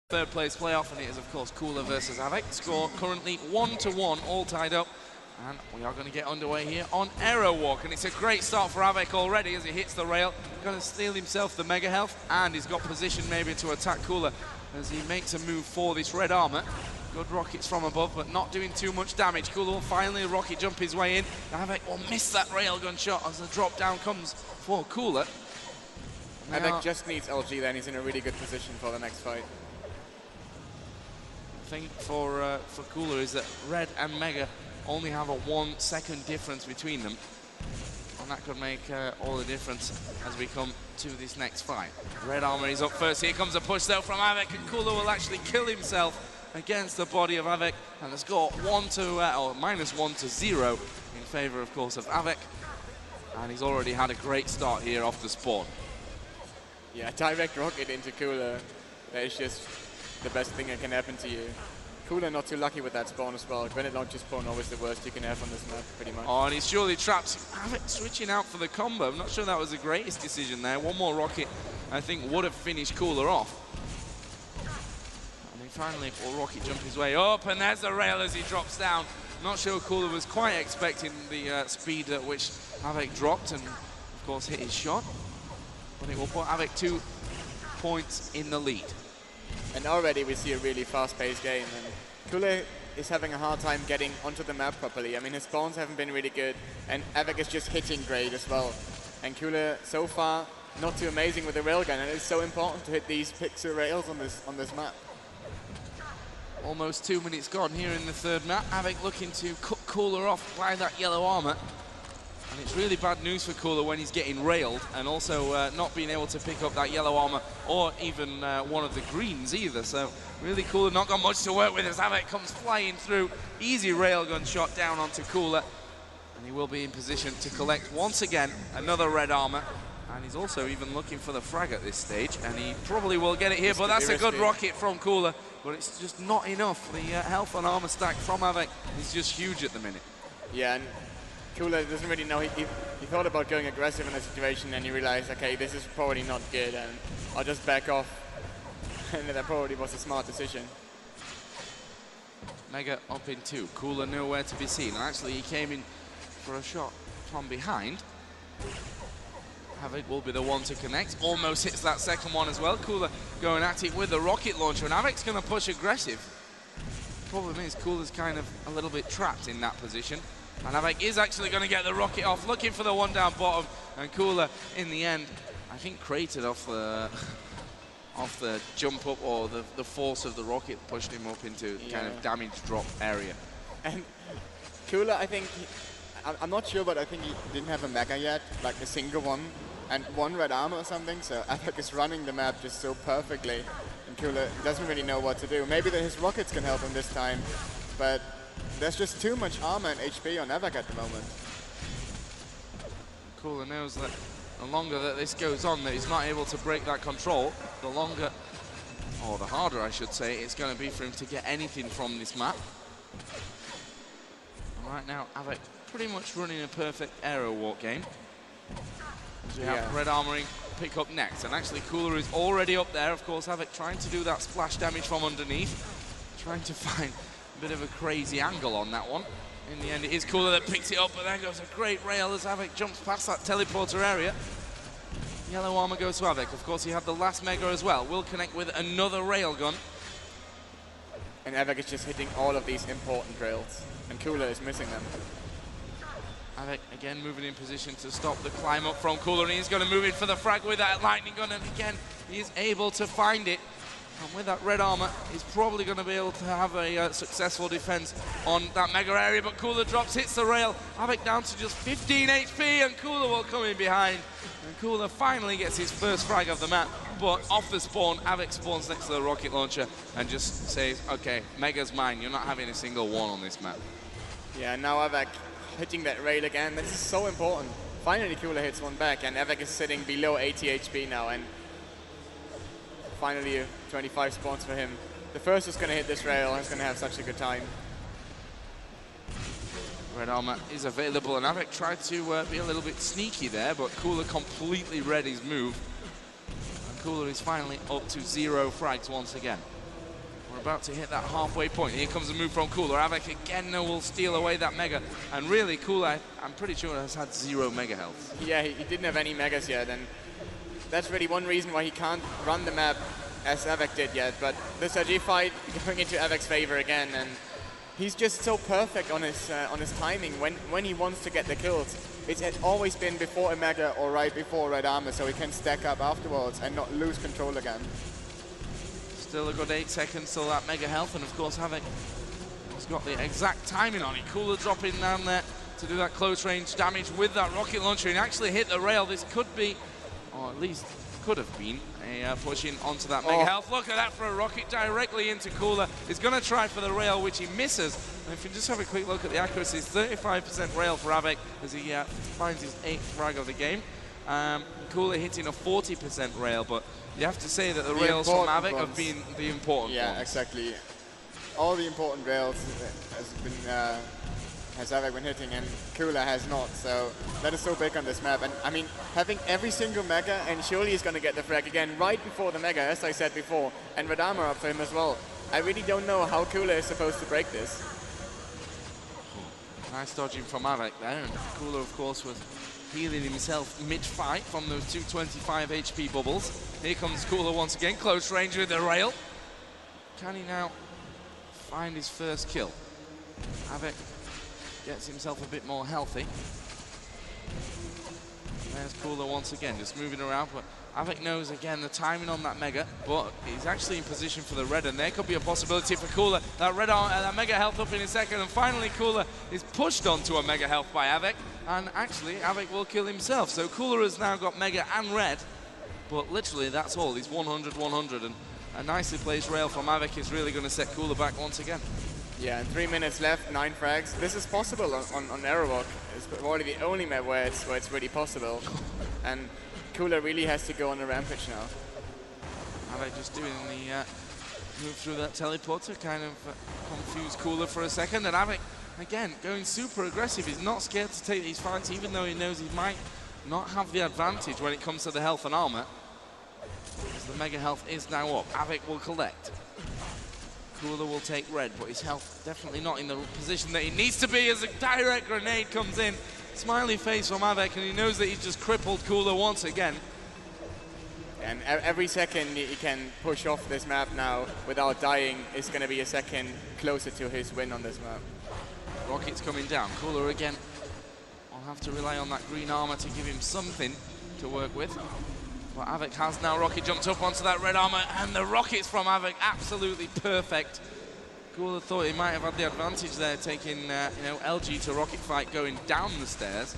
Third place playoff, and it is of course Cooler versus av3k. Score currently 1-1, all tied up, and we are going to get underway here on aerowalk. And it's a great start for av3k already as he hits the rail. Going to steal himself the mega health, and he's got position maybe to attack Cooler as he makes a move for this red armor. Good rockets from above, but not doing too much damage. Cooler will finally rocket jump his way in. av3k will miss that railgun shot as the drop down comes for Cooler. av3k just needs LG, then he's in a really good position for the next fight. Thing for Cooler is that Red and Mega only have a 1 second difference between them, and that could make all the difference as we come to this next fight. Red armor is up first. Here comes a push though from av3k, and Cooler will actually kill himself against the body of av3k, and the score -1-0 in favor, of course, of av3k, and he's already had a great start here off the spawn. Yeah, direct rocket into Cooler. That is just the best thing that can happen to you. Cooler not too lucky with that spawn as well. Grenade launcher spawn always the worst you can have on this map, pretty much. Oh, and he's surely trapped. av3k switching out for the combo. I'm not sure that was the greatest decision there. One more rocket, I think, would have finished Cooler off. And he finally will rocket jump his way up, and there's the rail as he drops down. Not sure Cooler was quite expecting the speed at which av3k dropped and, of course, hit his shot. But it will put av3k 2 points in the lead. And already we see a really fast-paced game, and Cooler is having a hard time getting onto the map properly. I mean, his spawns haven't been really good, and av3k is just hitting great as well. And Cooler, so far, not too amazing with the railgun, and it's so important to hit these pixel rails on this map. Almost 2 minutes gone here in the third map. av3k looking to cut Cooler off by that yellow armor. And it's really bad news for Cooler when he's getting railed and also not being able to pick up that yellow armor or even one of the greens either. So really Cooler not got much to work with as av3k comes flying through. Easy railgun shot down onto Cooler. And he will be in position to collect once again another red armor. And he's also even looking for the frag at this stage. And he probably will get it here, but that's a good rocket from Cooler. But it's just not enough. The health and armor stack from av3k is just huge at the minute. Yeah, and Cooler doesn't really know. He thought about going aggressive in that situation, and he realized, okay, this is probably not good, and I'll just back off. And that probably was a smart decision. Mega up in 2. Cooler nowhere to be seen. And actually, he came in for a shot from behind. av3k will be the one to connect. Almost hits that second one as well. Cooler going at it with the rocket launcher, and av3k's going to push aggressive. Problem is, Cooler's kind of a little bit trapped in that position. And av3k is actually going to get the rocket off, looking for the one down bottom. And Cooler, in the end, I think cratered off the jump up, or the force of the rocket pushed him up into kind of damage drop area. And Cooler, I think, I'm not sure, but I think he didn't have a mega yet, like a single one, and 1 red armor or something. So av3k is running the map just so perfectly, and Cooler doesn't really know what to do. Maybe that his rockets can help him this time, but there's just too much armor and HP on av3k at the moment. Cooler knows that the longer that this goes on, that he's not able to break that control, the longer, or the harder I should say, it's going to be for him to get anything from this map. And right now, av3k pretty much running a perfect aerowalk game. As we have red armoring pick up next, and actually Cooler is already up there. Of course, av3k trying to do that splash damage from underneath, trying to find a bit of a crazy angle on that one. In the end, it is Cooler that picks it up, but there goes a great rail as av3k jumps past that teleporter area. Yellow armor goes to av3k. Of course, he had the last mega as well. Will connect with another railgun. And av3k is just hitting all of these important rails, and Cooler is missing them. av3k again moving in position to stop the climb up from Cooler, and he's going to move in for the frag with that lightning gun, and again, he is able to find it. And with that red armor, he's probably going to be able to have a successful defense on that mega area, but Cooler drops, hits the rail. av3k down to just 15 HP, and Cooler will come in behind. And Cooler finally gets his first frag of the map, but off the spawn, av3k spawns next to the rocket launcher and just says, okay, mega's mine, you're not having a single one on this map. Yeah, now av3k hitting that rail again. This is so important. Finally, Cooler hits one back, and av3k is sitting below 80 HP now, and finally 25 spawns for him. The first is going to hit this rail, and he's going to have such a good time. Red armor is available, and av3k tried to be a little bit sneaky there, but Cooler completely read his move. And Cooler is finally up to 0 frags once again. We're about to hit that halfway point. Here comes a move from Cooler. Avek again will steal away that Mega. And really, Cooler, I'm pretty sure, has had 0 Mega health. Yeah, he didn't have any Megas yet, and that's really one reason why he can't run the map as Avek did yet. But this RG fight going into Avek's favor again, and he's just so perfect on his timing when he wants to get the kills. It's always been before a Mega or right before Red Armor, so he can stack up afterwards and not lose control again. Still a good 8 seconds till that Mega health, and of course Avek has got the exact timing on it. Cooler dropping down there to do that close range damage with that rocket launcher and actually hit the rail. This could be, or at least could have been, a pushing onto that Mega health. Look at that for a rocket directly into Cooler. He's going to try for the rail, which he misses. And if you just have a quick look at the accuracy, it's 35% rail for Avek as he finds his 8th frag of the game. Cooler hitting a 40% rail, but you have to say that the rails from Avek have been the important ones. Yeah, exactly. All the important rails has Avek been hitting, and Cooler has not. So that is so big on this map. And I mean, having every single Mega, and surely he's going to get the frag again right before the Mega, as I said before, and Red Armor up for him as well. I really don't know how Cooler is supposed to break this. Nice dodging from Avek there, and Cooler, of course, was healing himself mid-fight from those 225 HP bubbles. Here comes Cooler once again, close range with the rail. Can he now find his first kill? Avek gets himself a bit more healthy. There's Cooler once again, just moving around, but Avek knows again the timing on that Mega, but he's actually in position for the red, and there could be a possibility for Cooler. That red that Mega health up in a second, and finally Cooler is pushed onto a Mega health by Avek, and actually Avek will kill himself. So Cooler has now got Mega and red, but literally that's all. He's 100-100, and a nicely placed rail from Avek is really going to set Cooler back once again. Yeah, and 3 minutes left, 9 frags. This is possible on aerowalk. It's probably the only map where it's really possible. And Cooler really has to go on a rampage now. Avek just doing the move through that teleporter, kind of confused Cooler for a second. And Avek, again, going super aggressive. He's not scared to take these fights, even though he knows he might not have the advantage when it comes to the health and armor. As the Mega health is now up, Avek will collect. Cooler will take red, but his health definitely not in the position that he needs to be as a direct grenade comes in. Smiley face from Avek, and he knows that he's just crippled Cooler once again. And every second he can push off this map now without dying is going to be a second closer to his win on this map. Rocket's coming down. Cooler again will have to rely on that green armor to give him something to work with. But Avek has now rocket jumped up onto that red armor, and the rockets from Avek absolutely perfect. Cooler thought he might have had the advantage there, taking you know, LG to rocket fight going down the stairs.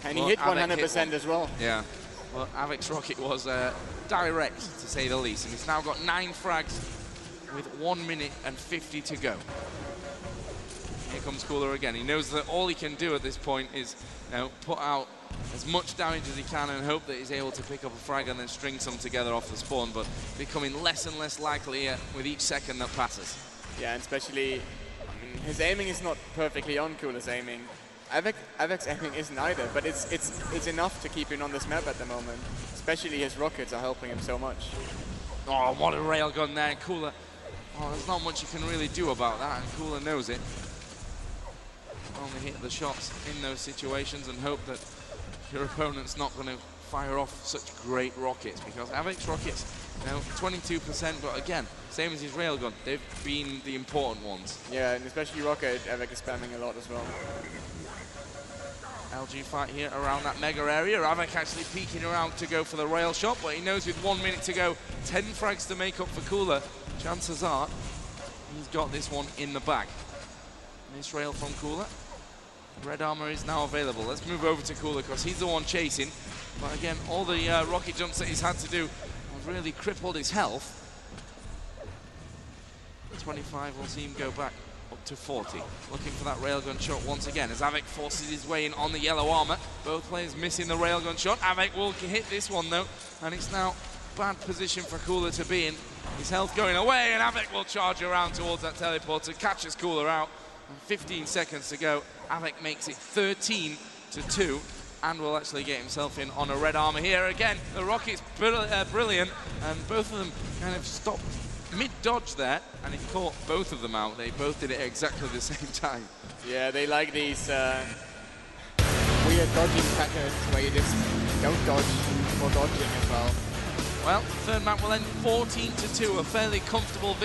And he hit 100% as well. Yeah, but Avek's rocket was direct, to say the least, and he's now got 9 frags with 1 minute and 50 to go. Here comes Cooler again. He knows that all he can do at this point is, you know, put out as much damage as he can and hope that he's able to pick up a frag and then string some together off the spawn, but becoming less and less likely with each second that passes. Yeah, and especially, I mean, his aiming is not perfectly on Cooler's aiming. Avek's aiming isn't either, but it's enough to keep him on this map at the moment. Especially his rockets are helping him so much. Oh, what a railgun there, Cooler. Oh, there's not much you can really do about that, and Cooler knows it. Only hit the shots in those situations and hope that your opponent's not going to fire off such great rockets, because Avek's rockets, you know, 22%, but again, same as his railgun, they've been the important ones. Yeah, and especially rocket, Avek is spamming a lot as well. LG fight here around that Mega area. Avek actually peeking around to go for the rail shot, but he knows with 1 minute to go, 10 frags to make up for Cooler. Chances are he's got this one in the bag. Nice rail from Cooler. Red armor is now available. Let's move over to Cooler because he's the one chasing. But again, all the rocket jumps that he's had to do have really crippled his health. 25 will see him go back up to 40. Looking for that railgun shot once again as Avek forces his way in on the yellow armor. Both players missing the railgun shot. Avek will hit this one though, and it's now bad position for Cooler to be in. His health going away, and Avek will charge around towards that teleporter, catches Cooler out. And 15 seconds to go. Avek makes it 13-2 and will actually get himself in on a red armor here. Again, the rocket's brilliant, and both of them kind of stopped mid-dodge there, and he caught both of them out. They both did it at exactly the same time. Yeah, they like these weird dodging patterns where you just don't dodge for dodging as well. Well, third map will end 14-2, a fairly comfortable victory.